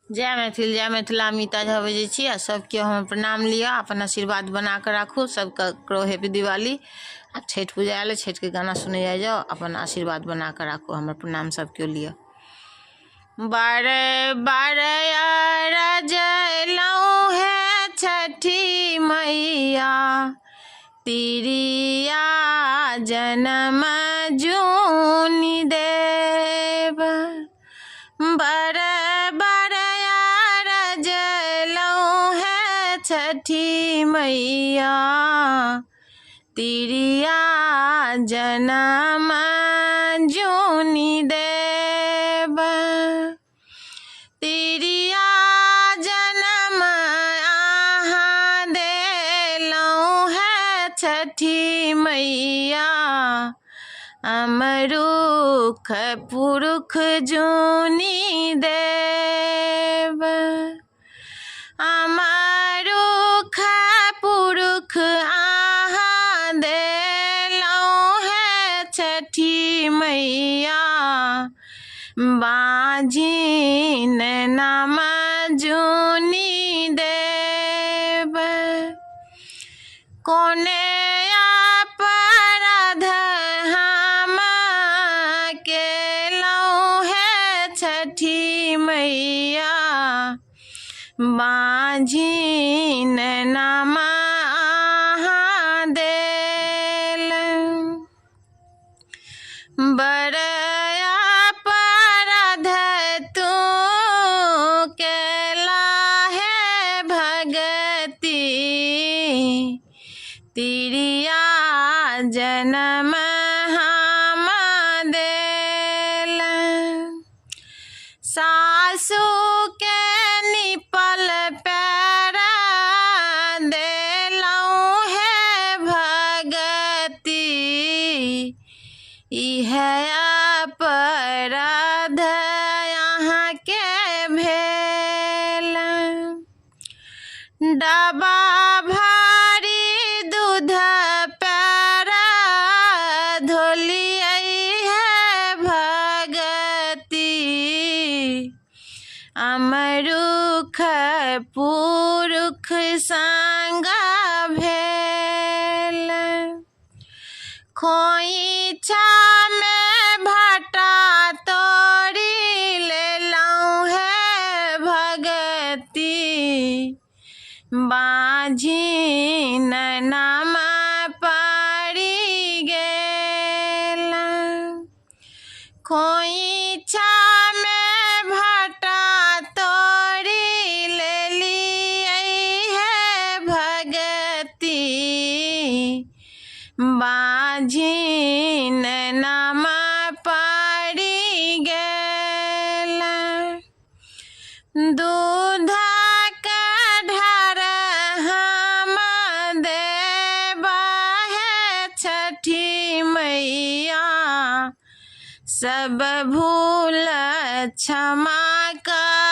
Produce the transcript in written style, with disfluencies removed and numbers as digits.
जय मैथिल जय मिथिला झा बजै छी आ सबके हम प्रणाम लिअ, अपन आशीर्वाद बना कऽ राखू। सबके करो हैप्पी दिवाली। आ छठि पूजा आयल, छठि के गाना सुनै जाओ, अपन आशीर्वाद बना कऽ राखू। हमर प्रणाम सबके लिअ। बारे बारे रजलौं है छठी मैया, तिरिया जनम जूनि देव। बड़े बड़े रजलौं है छठी मैया, तिरिया जनम जूनि देव। तिरिया जनम आहाँ देलौं है छठी मैया, अमरुख पुरुख जूनि देव। अमरुख पुरुख आहाँ देलौं है छठी मैया, बाझिन नाम जूनि देव। कोने अपराध हम केलौं है छठी मैया, बाझिन नाम आहाँ देल। बड़े अपराध तू केला है भगती, तिरिया जनम हम देल। सासू के निपल पैर देलौं है भगती, इहे अपराध यहाँ के भेल। डबा भारी दूध पैर धोलियै है भगती, अमरुख पुरुख संग भेल। खोइछा में भाटा तोड़ी लेलौं है भगती, बाझिन नाम पड़ि गेल। खोइछा में भाटा तोड़ी लेलियै है भगती, बाझिन नाम पड़ि गेल। दूध के ढार हम देबा है छठी मैया, सब भूल क्षमा कर।